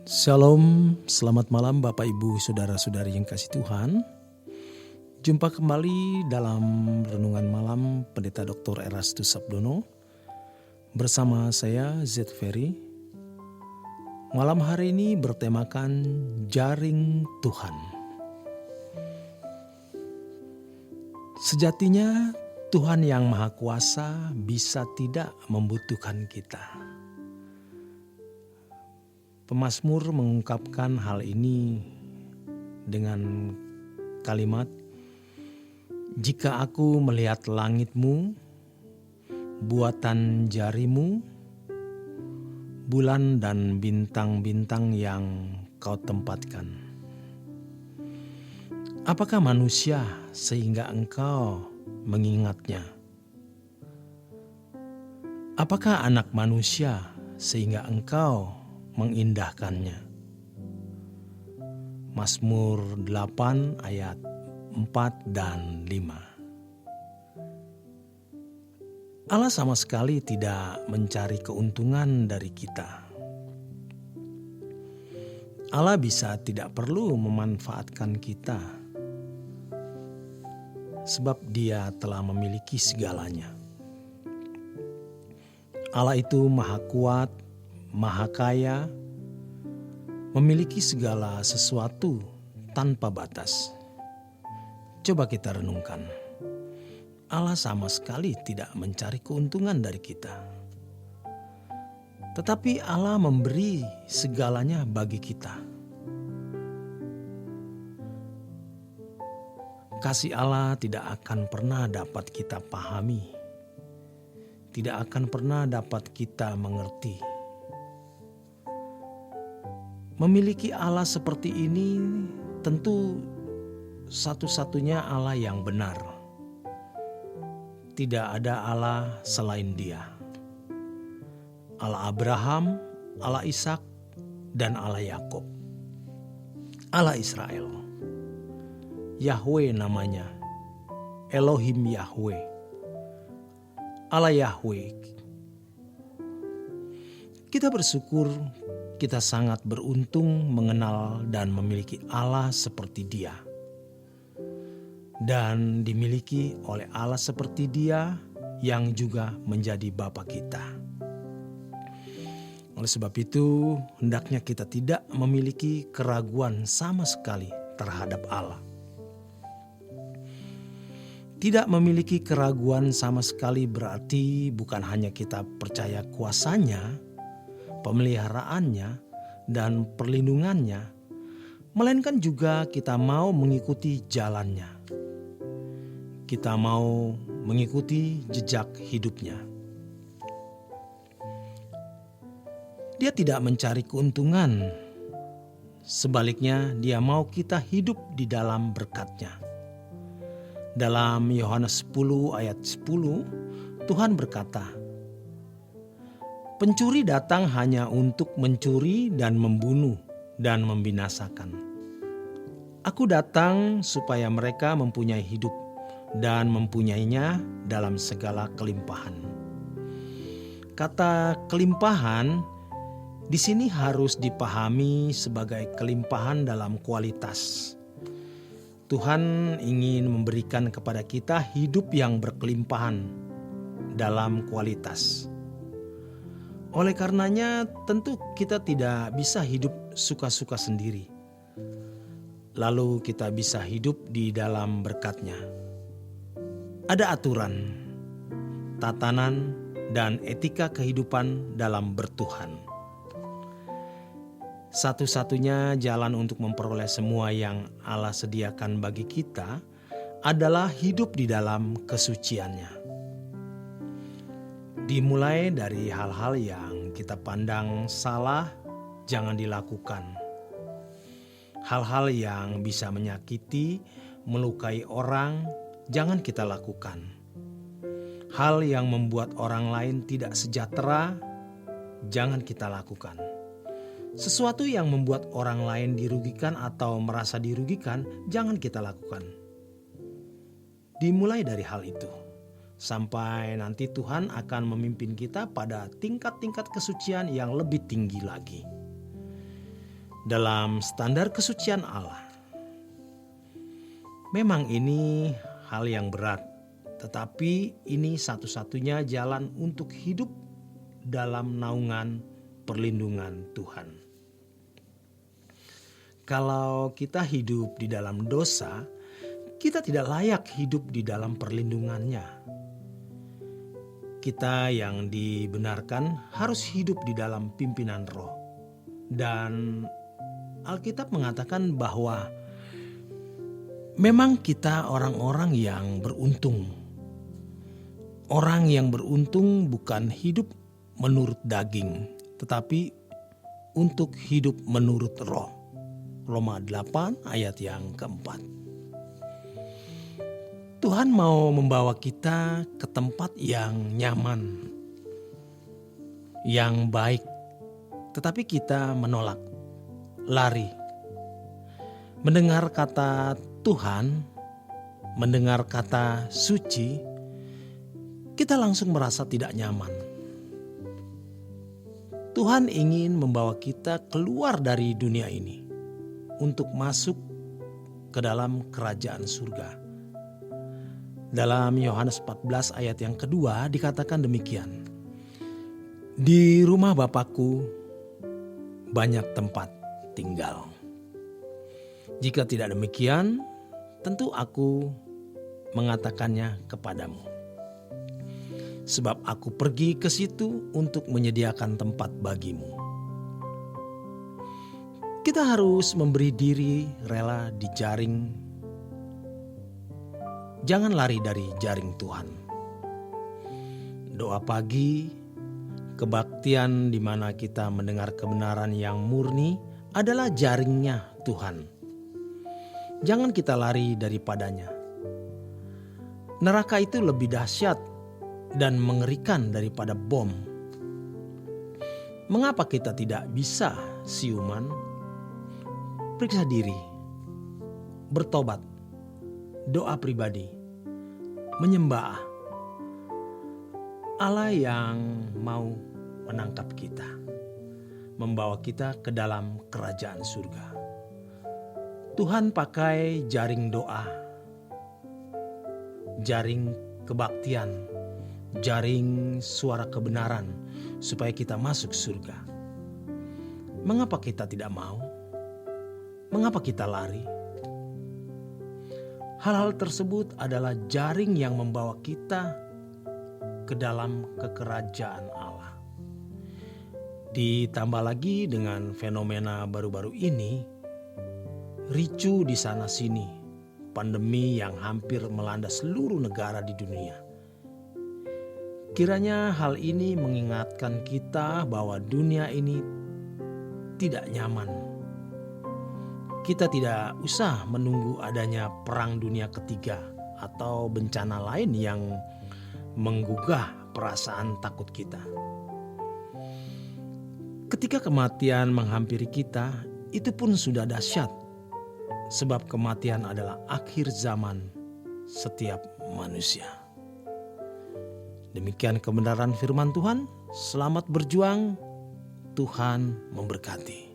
Shalom, selamat malam Bapak Ibu Saudara-saudari yang kasih Tuhan. Jumpa kembali dalam Renungan Malam Pendeta Dr. Erastus Sabdono bersama saya Z Ferry. Malam hari ini bertemakan Jaring Tuhan. Sejatinya Tuhan yang Maha Kuasa bisa tidak membutuhkan kita. Pemazmur mengungkapkan hal ini dengan kalimat, "Jika aku melihat langitmu, buatan jarimu, bulan dan bintang-bintang yang kau tempatkan. Apakah manusia sehingga engkau mengingatnya? Apakah anak manusia sehingga engkau mengindahkannya?" Mazmur 8 ayat 4 dan 5. Allah sama sekali tidak mencari keuntungan dari kita. Allah bisa tidak perlu memanfaatkan kita, sebab Dia telah memiliki segalanya. Allah itu Maha Kuat, Maha Kaya, memiliki segala sesuatu tanpa batas. Coba kita renungkan. Allah sama sekali tidak mencari keuntungan dari kita. Tetapi Allah memberi segalanya bagi kita. Kasih Allah tidak akan pernah dapat kita pahami. Tidak akan pernah dapat kita mengerti. Memiliki Allah seperti ini tentu satu-satunya Allah yang benar. Tidak ada Allah selain Dia. Allah Abraham, Allah Ishak, dan Allah Yakub. Allah Israel. Yahweh namanya. Elohim Yahweh. Allah Yahweh. Kita bersyukur kita sangat beruntung mengenal dan memiliki Allah seperti Dia. Dan dimiliki oleh Allah seperti Dia yang juga menjadi Bapa kita. Oleh sebab itu, hendaknya kita tidak memiliki keraguan sama sekali terhadap Allah. Tidak memiliki keraguan sama sekali berarti bukan hanya kita percaya kuasanya, pemeliharaannya, dan perlindungannya, melainkan juga kita mau mengikuti jalannya. Kita mau mengikuti jejak hidupnya. Dia tidak mencari keuntungan. Sebaliknya, Dia mau kita hidup di dalam berkat-Nya. Dalam Yohanes 10 ayat 10, Tuhan berkata, "Pencuri datang hanya untuk mencuri dan membunuh dan membinasakan. Aku datang supaya mereka mempunyai hidup dan mempunyainya dalam segala kelimpahan." Kata kelimpahan di sini harus dipahami sebagai kelimpahan dalam kualitas. Tuhan ingin memberikan kepada kita hidup yang berkelimpahan dalam kualitas. Oleh karenanya tentu kita tidak bisa hidup suka-suka sendiri. Lalu kita bisa hidup di dalam berkat-Nya. Ada aturan, tatanan, dan etika kehidupan dalam bertuhan. Satu-satunya jalan untuk memperoleh semua yang Allah sediakan bagi kita adalah hidup di dalam kesucian-Nya. Dimulai dari hal-hal yang kita pandang salah, jangan dilakukan. Hal-hal yang bisa menyakiti, melukai orang, jangan kita lakukan. Hal yang membuat orang lain tidak sejahtera, jangan kita lakukan. Sesuatu yang membuat orang lain dirugikan atau merasa dirugikan, jangan kita lakukan. Dimulai dari hal itu. Sampai nanti Tuhan akan memimpin kita pada tingkat-tingkat kesucian yang lebih tinggi lagi. dalam standar kesucian Allah. Memang ini hal yang berat, tetapi ini satu-satunya jalan untuk hidup dalam naungan perlindungan Tuhan. Kalau kita hidup di dalam dosa, kita tidak layak hidup di dalam perlindungannya. Kita yang dibenarkan harus hidup di dalam pimpinan Roh. Dan Alkitab mengatakan bahwa memang kita orang-orang yang beruntung. Orang yang beruntung bukan hidup menurut daging, tetapi untuk hidup menurut Roh. Roma 8 ayat yang keempat. Tuhan mau membawa kita ke tempat yang nyaman, yang baik, tetapi kita menolak, lari. Mendengar kata Tuhan, mendengar kata suci, kita langsung merasa tidak nyaman. Tuhan ingin membawa kita keluar dari dunia ini untuk masuk ke dalam kerajaan surga. Dalam Yohanes 14 ayat yang kedua dikatakan demikian. Di rumah Bapakku banyak tempat tinggal. Jika tidak demikian, tentu aku mengatakannya kepadamu. Sebab aku pergi ke situ untuk menyediakan tempat bagimu. Kita harus memberi diri rela dijaring. Jangan lari dari jaring Tuhan. Doa pagi, kebaktian di mana kita mendengar kebenaran yang murni adalah jaringnya Tuhan. Jangan kita lari daripadanya. Neraka itu lebih dahsyat dan mengerikan daripada bom. Mengapa kita tidak bisa siuman? Periksa diri, bertobat, doa pribadi, menyembah Allah yang mau menangkap kita, membawa kita ke dalam kerajaan surga. Tuhan pakai jaring doa, jaring kebaktian, jaring suara kebenaran supaya kita masuk surga. Mengapa kita tidak mau? Mengapa kita lari? Hal-hal tersebut adalah jaring yang membawa kita ke dalam kekerajaan Allah. Ditambah lagi dengan fenomena baru-baru ini, ricu di sana sini, pandemi yang hampir melanda seluruh negara di dunia. Kiranya hal ini mengingatkan kita bahwa dunia ini tidak nyaman. Kita tidak usah menunggu adanya perang dunia ketiga atau bencana lain yang menggugah perasaan takut kita. Ketika kematian menghampiri kita, itu pun sudah dahsyat. Sebab kematian adalah akhir zaman setiap manusia. Demikian kebenaran firman Tuhan. Selamat berjuang. Tuhan memberkati.